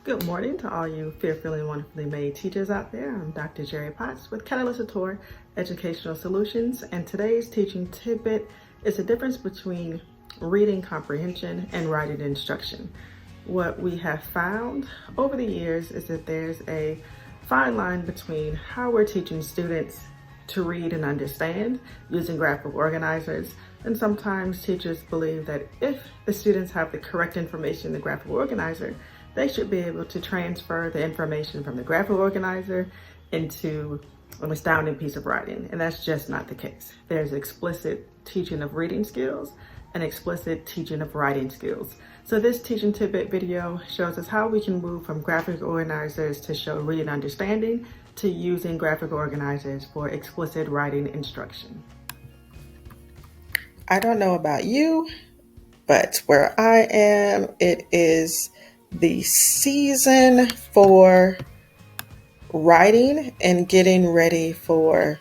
Good morning to all you fearfully and wonderfully made teachers out there. I'm Dr. Jerry Potts with Katalysator Educational Solutions, and today's teaching tidbit is the difference between reading comprehension and writing instruction. What we have found over the years is that there's a fine line between how we're teaching students to read and understand using graphic organizers, and sometimes teachers believe that if the students have the correct information in the graphic organizer, they should be able to transfer the information from the graphic organizer into an astounding piece of writing, and that's just not the case. There's explicit teaching of reading skills and explicit teaching of writing skills. So this teaching tidbit video shows us how we can move from graphic organizers to show reading and understanding to using graphic organizers for explicit writing instruction. I don't know about you, but where I am, it is the season for writing and getting ready for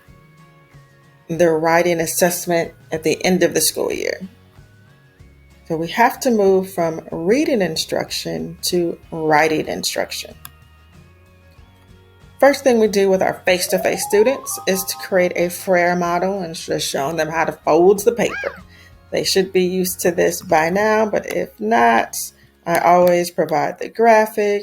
the writing assessment at the end of the school year. So we have to move from reading instruction to writing instruction. First thing we do with our face-to-face students is to create a Frere model and just showing them how to fold the paper. They should be used to this by now, but if not, I always provide the graphic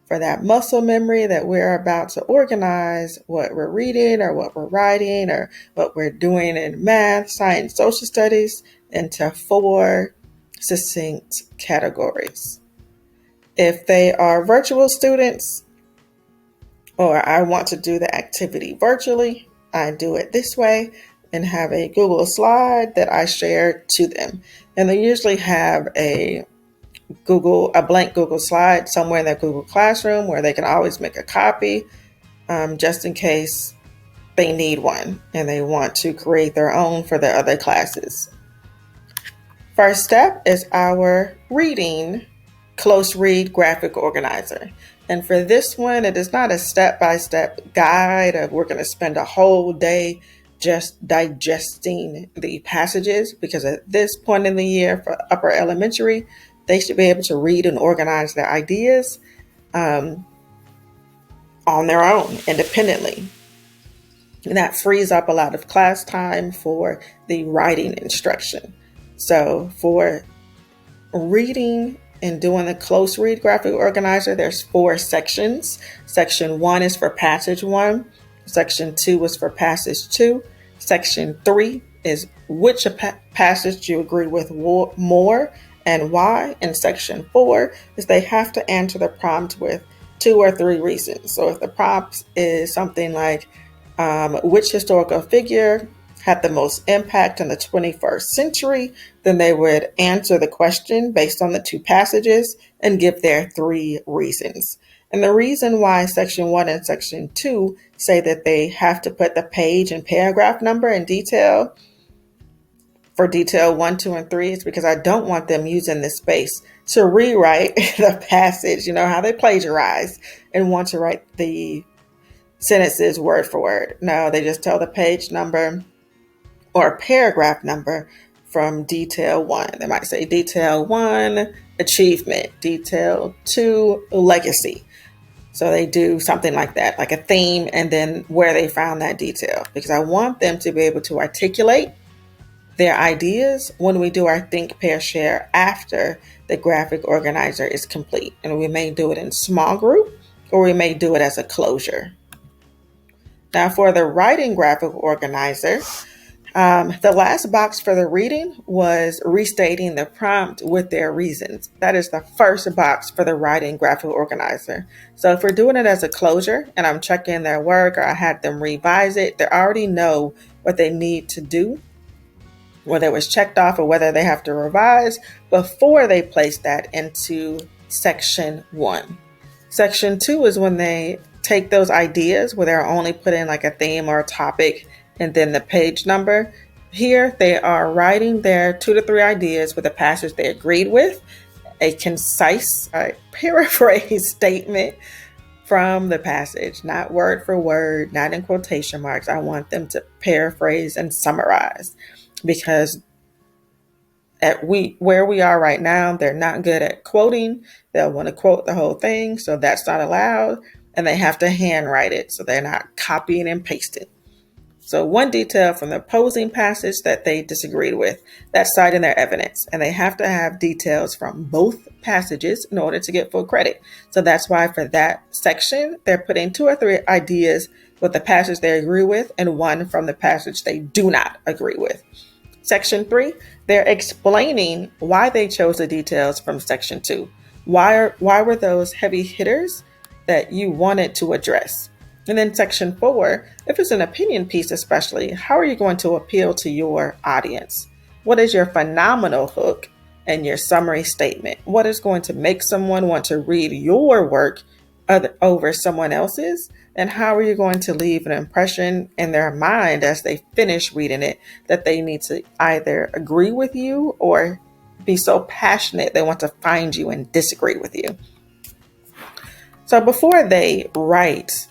for that muscle memory that we're about to organize what we're reading or what we're writing or what we're doing in math, science, social studies into 4 succinct categories. If they are virtual students or I want to do the activity virtually, I do it this way and have a Google slide that I share to them. And they usually have a blank Google slide somewhere in their Google Classroom where they can always make a copy just in case they need one and they want to create their own for their other classes. First step is our reading close read graphic organizer. And for this one, it is not a step-by-step guide of we're going to spend a whole day just digesting the passages, because at this point in the year for upper elementary, they should be able to read and organize their ideas on their own, independently. And that frees up a lot of class time for the writing instruction. So for reading and doing the close read graphic organizer, there's 4 sections. Section 1 is for passage 1. Section 2 is for passage 2. Section 3 is which passage you agree with more and why. And section 4 is they have to answer the prompt with 2 or 3 reasons. So if the prompt is something like, which historical figure had the most impact in the 21st century, then they would answer the question based on the 2 passages and give their 3 reasons. And the reason why section 1 and section 2 say that they have to put the page and paragraph number in detail for detail 1, 2, and 3 is because I don't want them using this space to rewrite the passage, how they plagiarize and want to write the sentences word for word. No, they just tell the page number or paragraph number from detail 1. They might say detail 1, achievement, detail 2, legacy. So they do something like that, like a theme, and then where they found that detail, because I want them to be able to articulate their ideas when we do our think, pair, share after the graphic organizer is complete. And we may do it in small group or we may do it as a closure. Now for the writing graphic organizer, the last box for the reading was restating the prompt with their reasons. That is the first box for the writing graphic organizer. So if we're doing it as a closure and I'm checking their work or I had them revise it, they already know what they need to do, whether it was checked off or whether they have to revise before they place that into section 1. Section 2 is when they take those ideas where they're only putting like a theme or a topic and then the page number. Here they are writing their 2 to 3 ideas with a passage they agreed with, a concise paraphrase statement from the passage, not word for word, not in quotation marks. I want them to paraphrase and summarize, because where we are right now, they're not good at quoting. They'll want to quote the whole thing, so that's not allowed. And they have to handwrite it, so they're not copying and pasting. So one detail from the opposing passage that they disagreed with, that's citing their evidence. And they have to have details from both passages in order to get full credit. So that's why for that section, they're putting 2 or 3 ideas with the passage they agree with and 1 from the passage they do not agree with. Section 3, they're explaining why they chose the details from Section 2. Why were those heavy hitters that you wanted to address? And then Section 4, if it's an opinion piece especially, how are you going to appeal to your audience? What is your phenomenal hook and your summary statement? What is going to make someone want to read your work over someone else's? And how are you going to leave an impression in their mind as they finish reading it that they need to either agree with you or be so passionate they want to find you and disagree with you? So before they write,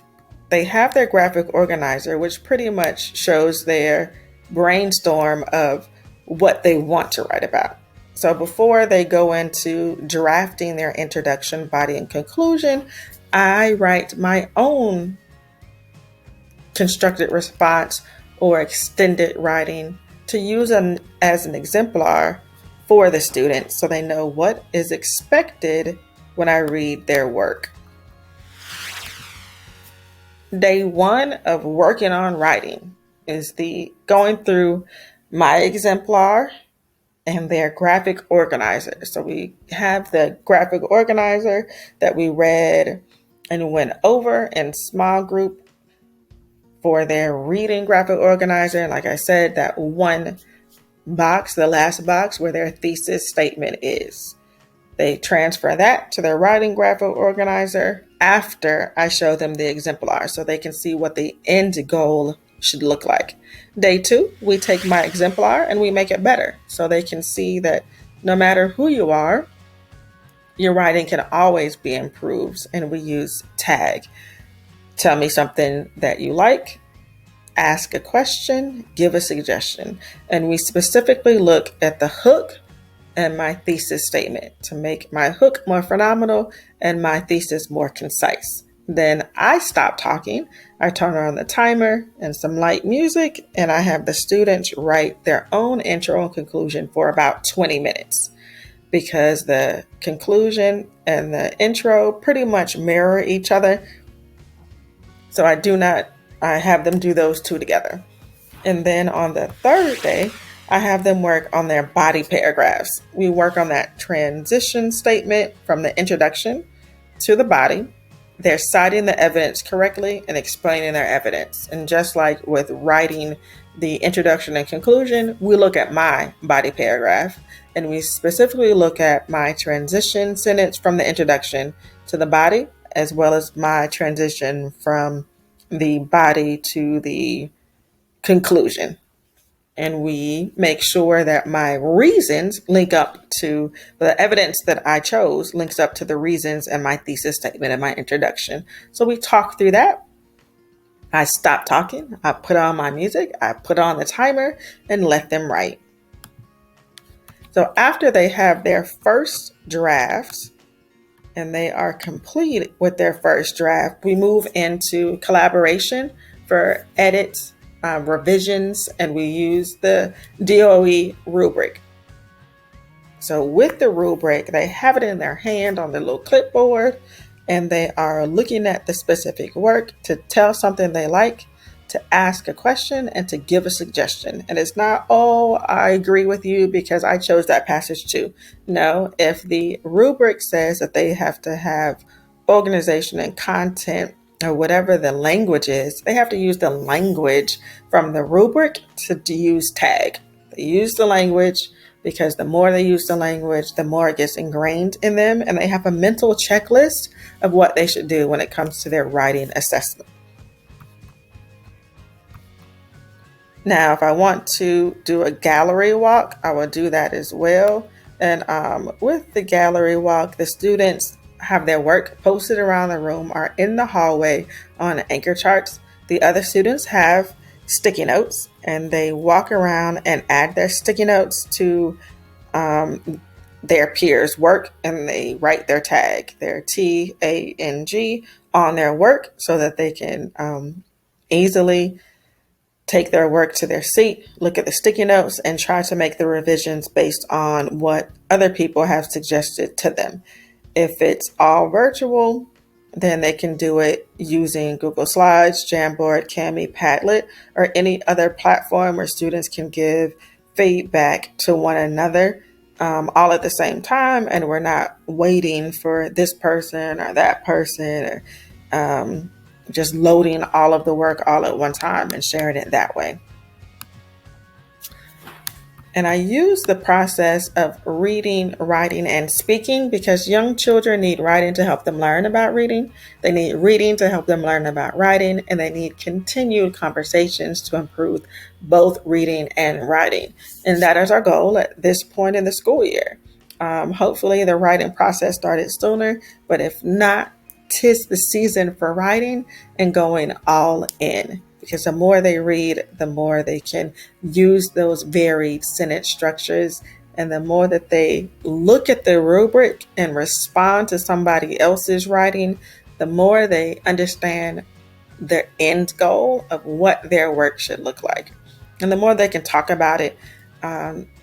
they have their graphic organizer, which pretty much shows their brainstorm of what they want to write about. So before they go into drafting their introduction, body, and conclusion, I write my own constructed response or extended writing to use them as an exemplar for the students so they know what is expected when I read their work. Day 1 of working on writing is the going through my exemplar and their graphic organizer. So we have the graphic organizer that we read and went over in small group for their reading graphic organizer. And like I said, that one box, the last box where their thesis statement is. They transfer that to their writing graphic organizer after I show them the exemplar so they can see what the end goal should look like. Day 2, we take my exemplar and we make it better so they can see that no matter who you are, your writing can always be improved. And we use tag. Tell me something that you like, ask a question, give a suggestion. And we specifically look at the hook and my thesis statement to make my hook more phenomenal and my thesis more concise. Then I stop talking, I turn on the timer and some light music, and I have the students write their own intro and conclusion for about 20 minutes because the conclusion and the intro pretty much mirror each other. So I have them do those 2 together. And then on the 3rd day, I have them work on their body paragraphs. We work on that transition statement from the introduction to the body. They're citing the evidence correctly and explaining their evidence. And just like with writing the introduction and conclusion, we look at my body paragraph and we specifically look at my transition sentence from the introduction to the body, as well as my transition from the body to the conclusion. And we make sure that my reasons link up to the evidence that I chose links up to the reasons and my thesis statement and my introduction. So we talk through that. I stop talking. I put on my music. I put on the timer and let them write. So after they have their first drafts and they are complete with their first draft, we move into collaboration for edits, revisions, and we use the DOE rubric. So with the rubric, they have it in their hand on their little clipboard, and they are looking at the specific work to tell something they like, to ask a question, and to give a suggestion. And it's not, oh, I agree with you because I chose that passage too. No, if the rubric says that they have to have organization and content or whatever the language is, they have to use the language from the rubric to use tag. They use the language because the more they use the language, the more it gets ingrained in them, and they have a mental checklist of what they should do when it comes to their writing assessment. Now, if I want to do a gallery walk, I will do that as well. And with the gallery walk, the students have their work posted around the room or in the hallway on anchor charts. The other students have sticky notes and they walk around and add their sticky notes to their peers' work, and they write their tag, their TANG, on their work so that they can easily take their work to their seat, look at the sticky notes, and try to make the revisions based on what other people have suggested to them. If it's all virtual, then they can do it using Google Slides, Jamboard, Kami, Padlet, or any other platform where students can give feedback to one another all at the same time, and we're not waiting for this person or that person, or just loading all of the work all at one time and sharing it that way. And I use the process of reading, writing, and speaking because young children need writing to help them learn about reading. They need reading to help them learn about writing, and they need continued conversations to improve both reading and writing. And that is our goal at this point in the school year. Hopefully the writing process started sooner, but if not, 'tis the season for writing and going all in. Because the more they read, the more they can use those varied sentence structures. And the more that they look at the rubric and respond to somebody else's writing, the more they understand the end goal of what their work should look like. And the more they can talk about it,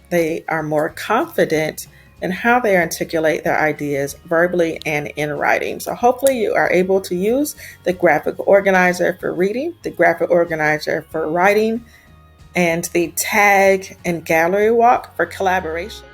they are more confident in how they articulate their ideas verbally and in writing. So hopefully you are able to use the graphic organizer for reading, the graphic organizer for writing, and the tag and gallery walk for collaboration.